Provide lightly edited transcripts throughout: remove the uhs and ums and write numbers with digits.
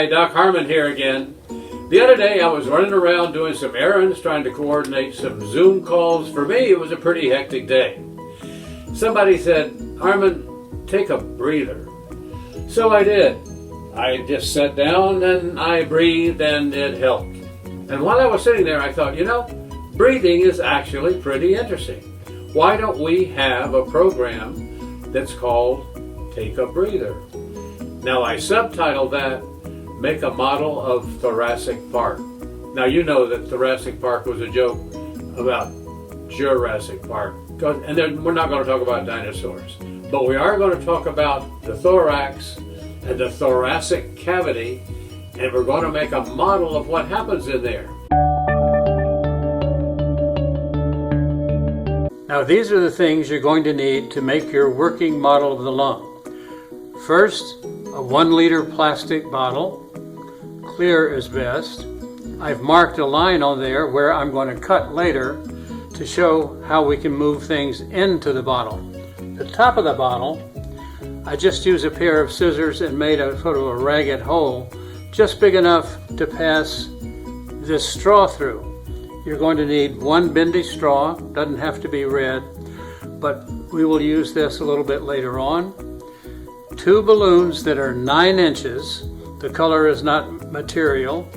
Hi, Doc Harmon here again. The other day I was running around doing some errands, trying to coordinate some Zoom calls. For me, it was a pretty hectic day. Somebody said, Harmon, take a breather. So I did. I just sat down and I breathed and it helped. And while I was sitting there, I thought, breathing is actually pretty interesting. Why don't we have a program that's called Take a Breather? Now I subtitled that, Make a Model of Thoracic Park. Now you know that Thoracic Park was a joke about Jurassic Park. And then we're not going to talk about dinosaurs. But we are going to talk about the thorax and the thoracic cavity, and we're going to make a model of what happens in there. Now these are the things you're going to need to make your working model of the lung. First, a 1 liter plastic bottle. Clear is best. I've marked a line on there where I'm going to cut later to show how we can move things into the bottle. The top of the bottle, I just used a pair of scissors and made a sort of a ragged hole just big enough to pass this straw through. You're going to need 1 bendy straw, doesn't have to be red, but we will use this a little bit later on. 2 balloons that are 9 inches. The color is not material.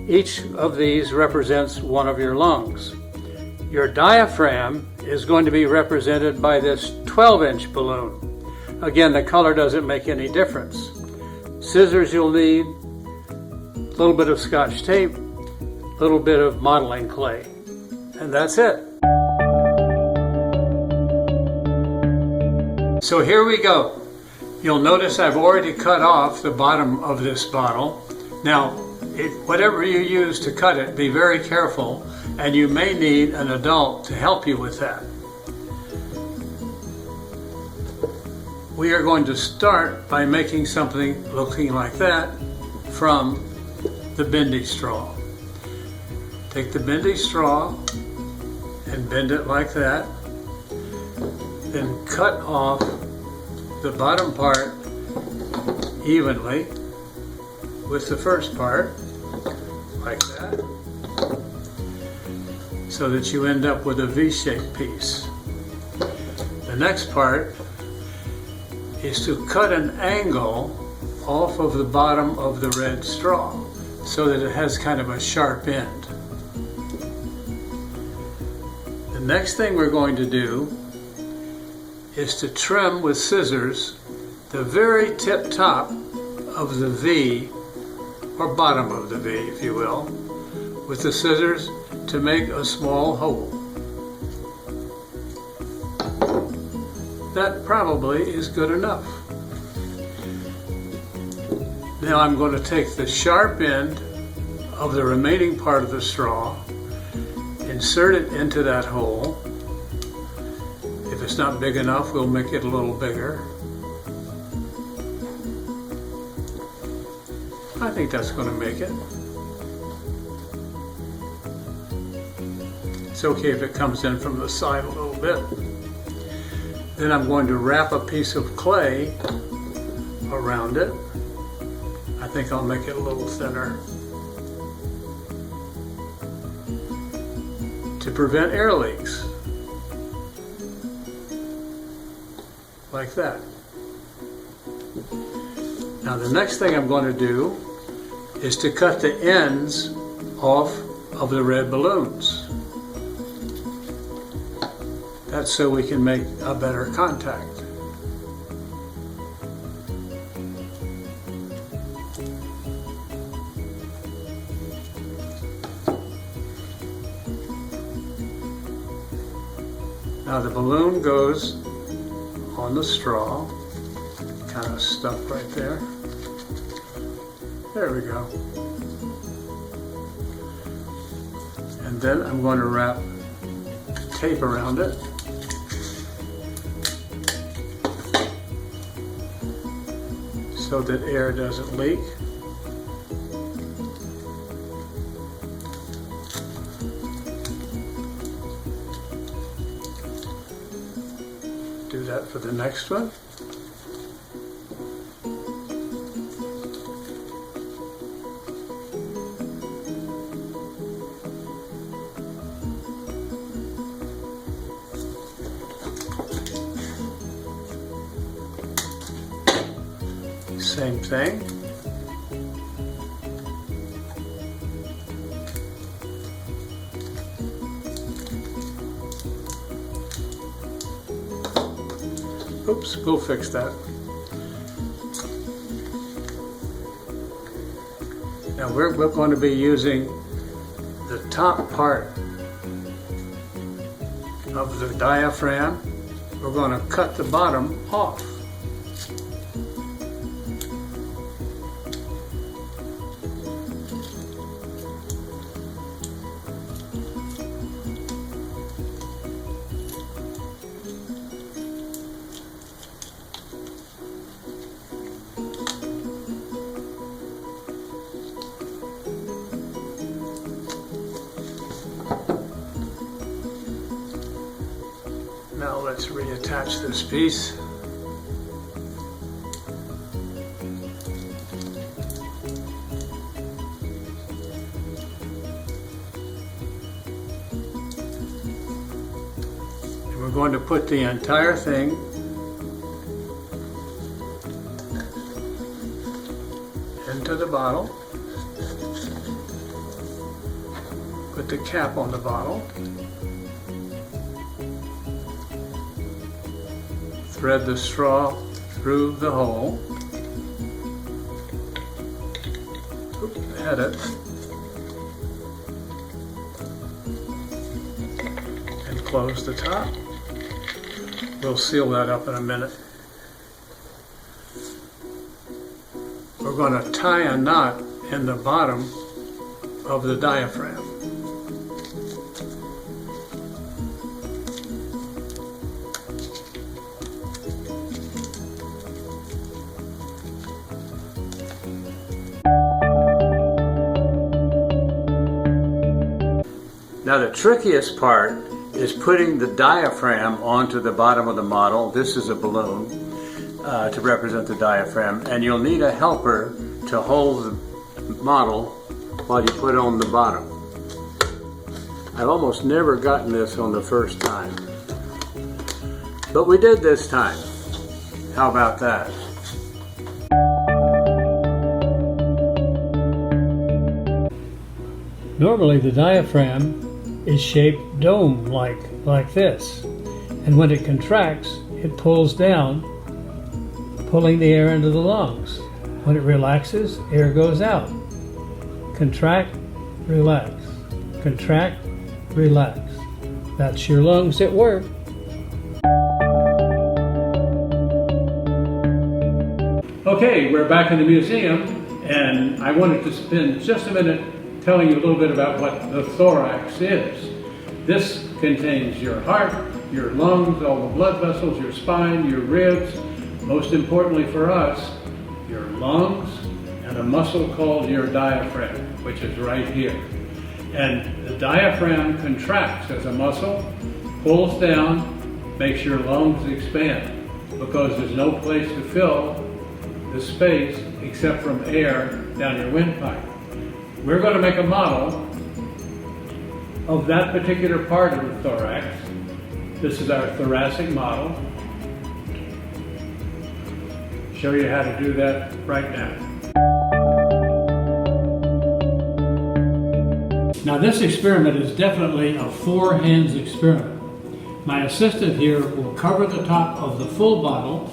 Each of these represents one of your lungs. Your diaphragm is going to be represented by this 12-inch balloon. Again, the color doesn't make any difference. Scissors you'll need, a little bit of Scotch tape, a little bit of modeling clay, and that's it. So here we go. You'll notice I've already cut off the bottom of this bottle. Now, whatever you use to cut it, be very careful, and you may need an adult to help you with that. We are going to start by making something looking like that from the bendy straw. Take the bendy straw and bend it like that, then cut off the bottom part evenly with the first part, like that, so that you end up with a V-shaped piece. The next part is to cut an angle off of the bottom of the red straw so that it has kind of a sharp end. The next thing we're going to do is to trim with scissors the very tip top of the V, or bottom of the V if you will, with the scissors to make a small hole. That probably is good enough. Now I'm going to take the sharp end of the remaining part of the straw, insert it into that hole. If it's not big enough, we'll make it a little bigger. I think that's going to make it. It's okay if it comes in from the side a little bit. Then I'm going to wrap a piece of clay around it. I think I'll make it a little thinner to prevent air leaks. Like that. Now the next thing I'm going to do is to cut the ends off of the red balloons. That's so we can make a better contact. Now the balloon goes on the straw, kind of stuck right there. There we go. And then I'm going to wrap tape around it. So that air doesn't leak. Do that for the next one. Same thing. Oops, we'll fix that. Now we're going to be using the top part of the diaphragm. We're going to cut the bottom off. Now let's reattach this piece. And we're going to put the entire thing into the bottle. Put the cap on the bottle. Thread the straw through the hole. Head it. And close the top. We'll seal that up in a minute. We're going to tie a knot in the bottom of the diaphragm. Now the trickiest part is putting the diaphragm onto the bottom of the model. This is a balloon to represent the diaphragm, and you'll need a helper to hold the model while you put it on the bottom. I've almost never gotten this on the first time, but we did this time. How about that? Normally the diaphragm is shaped dome-like, like this. And when it contracts, it pulls down, pulling the air into the lungs. When it relaxes, air goes out. Contract, relax. Contract, relax. That's your lungs at work. Okay, we're back in the museum, and I wanted to spend just a minute telling you a little bit about what the thorax is. This contains your heart, your lungs, all the blood vessels, your spine, your ribs, most importantly for us, your lungs, and a muscle called your diaphragm, which is right here. And the diaphragm contracts as a muscle, pulls down, makes your lungs expand, because there's no place to fill the space except from air down your windpipe. We're going to make a model of that particular part of the thorax. This is our thoracic model. Show you how to do that right now. Now this experiment is definitely a four hands experiment. My assistant here will cover the top of the full bottle,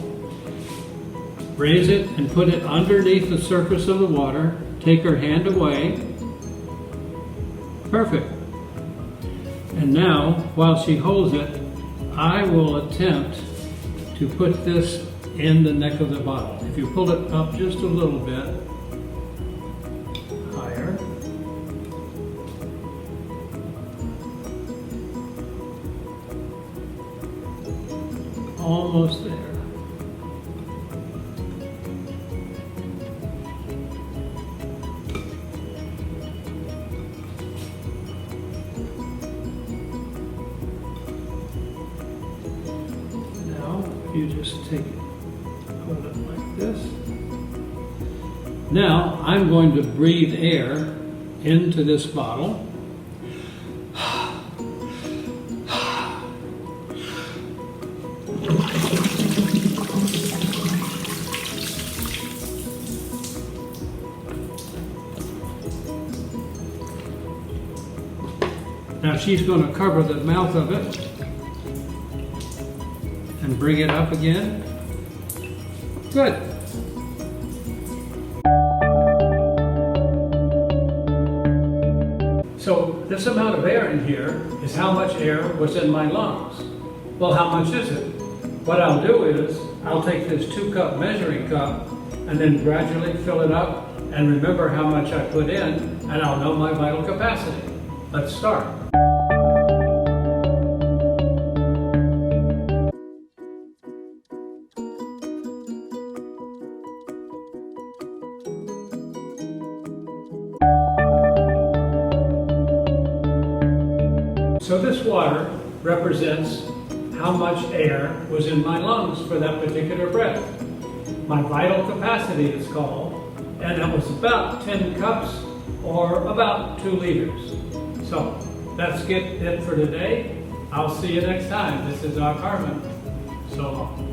raise it and put it underneath the surface of the water. Take her hand away. Perfect. And now, while she holds it, I will attempt to put this in the neck of the bottle. If you pull it up just a little bit higher. Almost there. You just take it, hold it like this. Now I'm going to breathe air into this bottle. Now she's going to cover the mouth of it and bring it up again. Good. So this amount of air in here is how much air was in my lungs. Well, how much is it? What I'll do is I'll take this 2-cup measuring cup and then gradually fill it up and remember how much I put in, and I'll know my vital capacity. Let's start. So this water represents how much air was in my lungs for that particular breath. My vital capacity is called, and it was about 10 cups or about 2 liters. So that's it for today. I'll see you next time. This is Doc Harmon. So long.